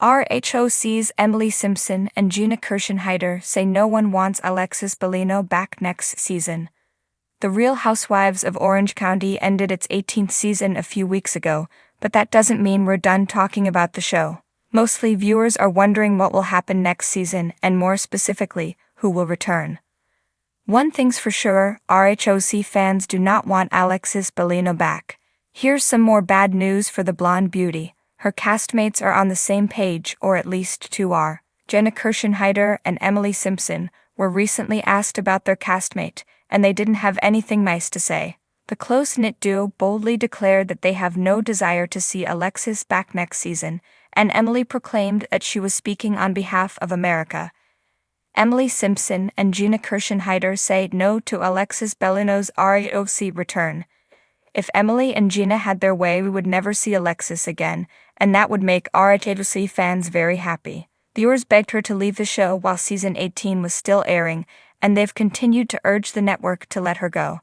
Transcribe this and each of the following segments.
RHOC's Emily Simpson and Gina say no one wants Alexis Bellino back next season. The Real Housewives of Orange County ended its 18th season a few weeks ago, but that doesn't mean we're done talking about the show. Mostly viewers are wondering what will happen next season and more specifically, who will return. One thing's for sure, RHOC fans do not want Alexis Bellino back. Here's some more bad news for the blonde beauty. Her castmates are on the same page, or at least two are. Gina and Emily Simpson were recently asked about their castmate, and they didn't have anything nice to say. The close-knit duo boldly declared that they have no desire to see Alexis back next season, and Emily proclaimed that she was speaking on behalf of America. Emily Simpson and Gina say no to Alexis Bellino's RHOC return. If Emily and Gina had their way, we would never see Alexis again, and that would make RHOC fans very happy. Viewers begged her to leave the show while season 18 was still airing, and they've continued to urge the network to let her go.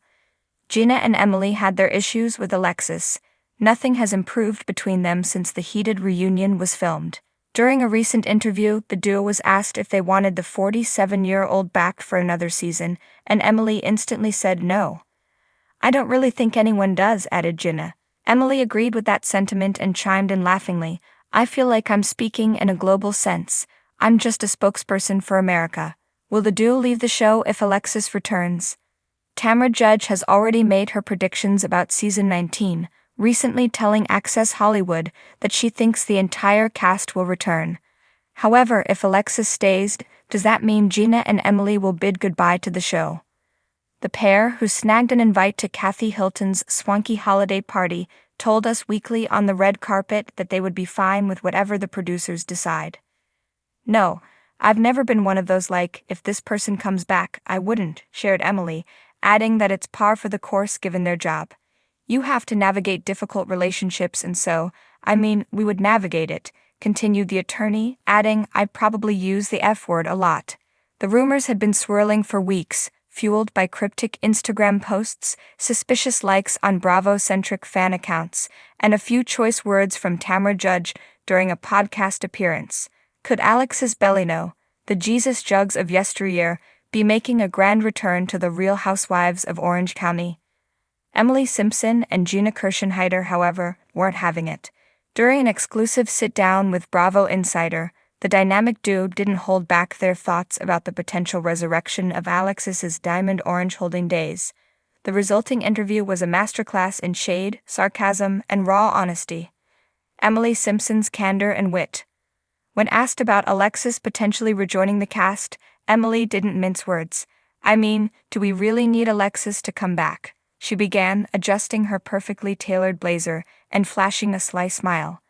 Gina and Emily had their issues with Alexis. Nothing has improved between them since the heated reunion was filmed. During a recent interview, the duo was asked if they wanted the 47-year-old back for another season, and Emily instantly said no. "I don't really think anyone does," added Gina. Emily agreed with that sentiment and chimed in laughingly, "I feel like I'm speaking in a global sense. I'm just a spokesperson for America." Will the duo leave the show if Alexis returns? Tamra Judge has already made her predictions about season 19, recently telling Access Hollywood that she thinks the entire cast will return. However, if Alexis stays, does that mean Gina and Emily will bid goodbye to the show? The pair, who snagged an invite to Kathy Hilton's swanky holiday party, told Us Weekly on the red carpet that they would be fine with whatever the producers decide. "No, I've never been one of those if this person comes back, I wouldn't," shared Emily, adding that it's par for the course given their job. "You have to navigate difficult relationships and we would navigate it," continued the attorney, adding, "I'd probably use the F word a lot." The rumors had been swirling for weeks, fueled by cryptic Instagram posts, suspicious likes on Bravo-centric fan accounts, and a few choice words from Tamra Judge during a podcast appearance. Could Alexis Bellino, the Jesus Jugs of yesteryear, be making a grand return to the Real Housewives of Orange County? Emily Simpson and Gina however, weren't having it. During an exclusive sit-down with Bravo Insider, the dynamic duo didn't hold back their thoughts about the potential resurrection of Alexis's diamond orange holding days. The resulting interview was a masterclass in shade, sarcasm, and raw honesty. Emily Simpson's candor and wit. When asked about Alexis potentially rejoining the cast, Emily didn't mince words. "Do we really need Alexis to come back?" she began, adjusting her perfectly tailored blazer and flashing a sly smile.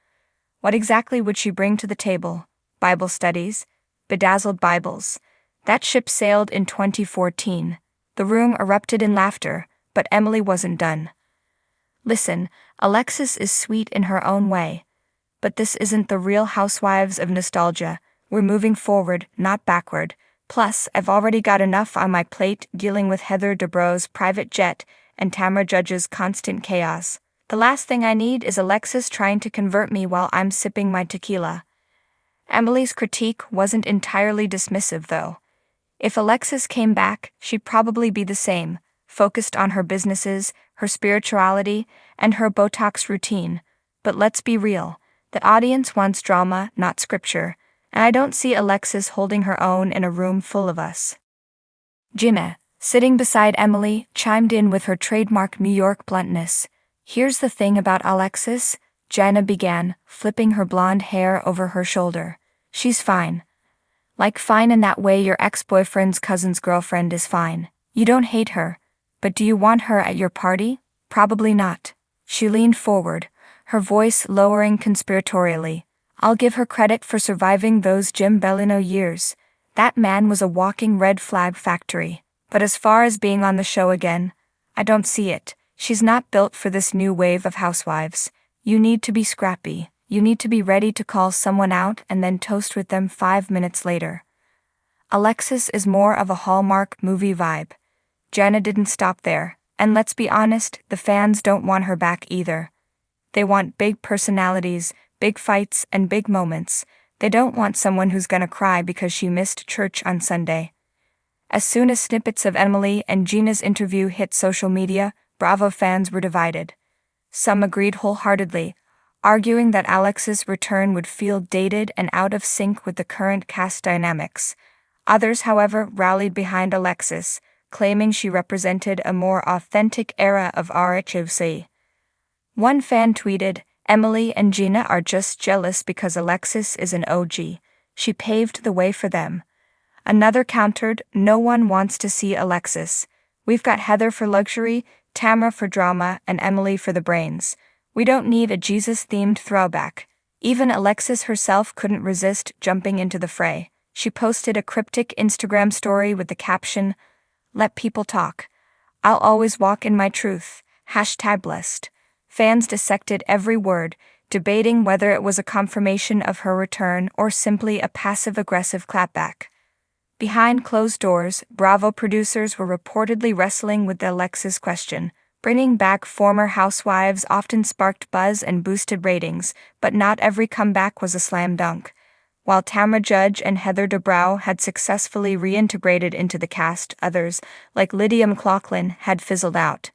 What exactly would she bring to the table? Bible studies? Bedazzled Bibles? That ship sailed in 2014. The room erupted in laughter, but Emily wasn't done. "Listen, Alexis is sweet in her own way. But this isn't the Real Housewives of nostalgia. We're moving forward, not backward. Plus, I've already got enough on my plate dealing with Heather Dubrow's private jet and Tamra Judge's constant chaos. The last thing I need is Alexis trying to convert me while I'm sipping my tequila." Emily's critique wasn't entirely dismissive, though. If Alexis came back, she'd probably be the same, focused on her businesses, her spirituality, and her Botox routine. But let's be real, the audience wants drama, not scripture, and I don't see Alexis holding her own in a room full of us. Gina, sitting beside Emily, chimed in with her trademark New York bluntness. "Here's the thing about Alexis," Gina began, flipping her blonde hair over her shoulder. "She's fine. Like fine in that way your ex-boyfriend's cousin's girlfriend is fine. You don't hate her, but do you want her at your party? Probably not." She leaned forward, her voice lowering conspiratorially. "I'll give her credit for surviving those Jim Bellino years. That man was a walking red flag factory. But as far as being on the show again, I don't see it. She's not built for this new wave of housewives. You need to be scrappy. You need to be ready to call someone out and then toast with them 5 minutes later. Alexis is more of a Hallmark movie vibe." Gina didn't stop there, and let's be honest, the fans don't want her back either. They want big personalities, big fights, and big moments. They don't want someone who's gonna cry because she missed church on Sunday. As soon as snippets of Emily and Gina's interview hit social media, Bravo fans were divided. Some agreed wholeheartedly, arguing that Alexis' return would feel dated and out of sync with the current cast dynamics. Others, however, rallied behind Alexis, claiming she represented a more authentic era of RHOC. One fan tweeted, "Emily and Gina are just jealous because Alexis is an OG. She paved the way for them." Another countered, "No one wants to see Alexis. We've got Heather for luxury, Tamra for drama, and Emily for the brains. We don't need a Jesus-themed throwback." Even Alexis herself couldn't resist jumping into the fray. She posted a cryptic Instagram story with the caption, "Let people talk. I'll always walk in my truth. #blessed. Fans dissected every word, debating whether it was a confirmation of her return or simply a passive-aggressive clapback. Behind closed doors, Bravo producers were reportedly wrestling with the Alexis question. Bringing back former Housewives often sparked buzz and boosted ratings, but not every comeback was a slam dunk. While Tamra Judge and Heather Dubrow had successfully reintegrated into the cast, others, like Lydia McLaughlin, had fizzled out.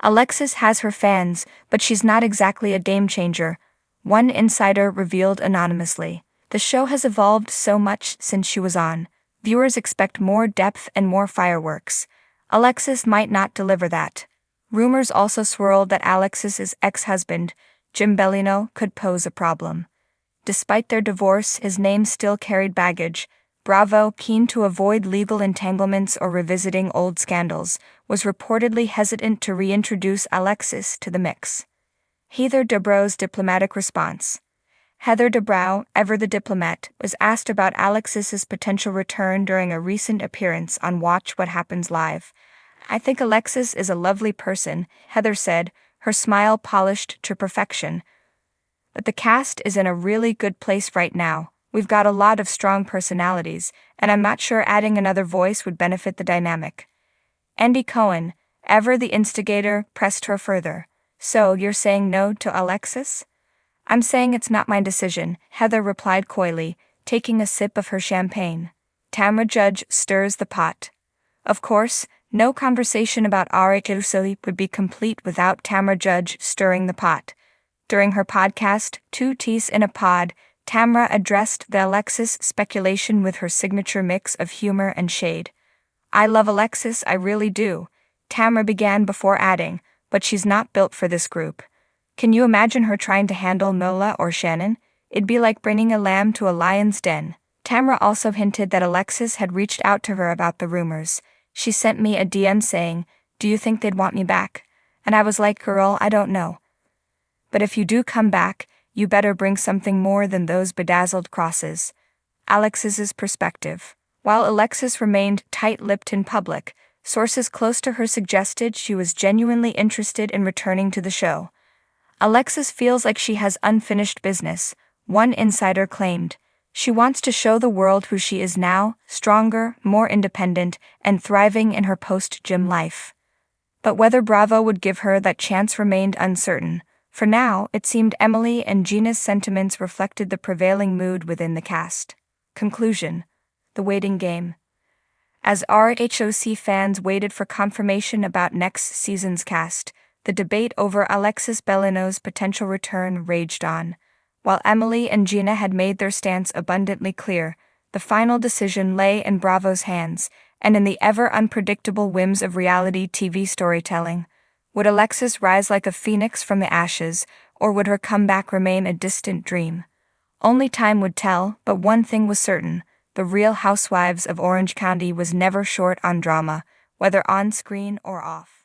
Alexis has her fans, but she's not exactly a game-changer, one insider revealed anonymously. The show has evolved so much since she was on. Viewers expect more depth and more fireworks. Alexis might not deliver that. Rumors also swirled that Alexis's ex-husband, Jim Bellino, could pose a problem. Despite their divorce, his name still carried baggage. Bravo, keen to avoid legal entanglements or revisiting old scandals, was reportedly hesitant to reintroduce Alexis to the mix. Heather Dubrow's diplomatic response. Heather Dubrow, ever the diplomat, was asked about Alexis's potential return during a recent appearance on Watch What Happens Live. "I think Alexis is a lovely person," Heather said, her smile polished to perfection. "But the cast is in a really good place right now. We've got a lot of strong personalities, and I'm not sure adding another voice would benefit the dynamic." Andy Cohen, ever the instigator, pressed her further. "So you're saying no to Alexis?" "I'm saying it's not my decision," Heather replied coyly, taking a sip of her champagne. Tamra Judge stirs the pot. Of course, no conversation about RHOC would be complete without Tamra Judge stirring the pot. During her podcast, Two Teas in a Pod, Tamra addressed the Alexis speculation with her signature mix of humor and shade. "I love Alexis, I really do," Tamra began before adding, "but she's not built for this group. Can you imagine her trying to handle Nola or Shannon? It'd be like bringing a lamb to a lion's den." Tamra also hinted that Alexis had reached out to her about the rumors. "She sent me a DM saying, 'Do you think they'd want me back?' And I was like, 'Girl, I don't know. But if you do come back, you better bring something more than those bedazzled crosses.'" Alexis's perspective. While Alexis remained tight-lipped in public, sources close to her suggested she was genuinely interested in returning to the show. "Alexis feels like she has unfinished business," one insider claimed. "She wants to show the world who she is now, stronger, more independent, and thriving in her post-gym life." But whether Bravo would give her that chance remained uncertain. For now, it seemed Emily and Gina's sentiments reflected the prevailing mood within the cast. Conclusion: the waiting game. As RHOC fans waited for confirmation about next season's cast, the debate over Alexis Bellino's potential return raged on. While Emily and Gina had made their stance abundantly clear, the final decision lay in Bravo's hands, and in the ever-unpredictable whims of reality TV storytelling. Would Alexis rise like a phoenix from the ashes, or would her comeback remain a distant dream? Only time would tell, but one thing was certain: the Real Housewives of Orange County was never short on drama, whether on screen or off.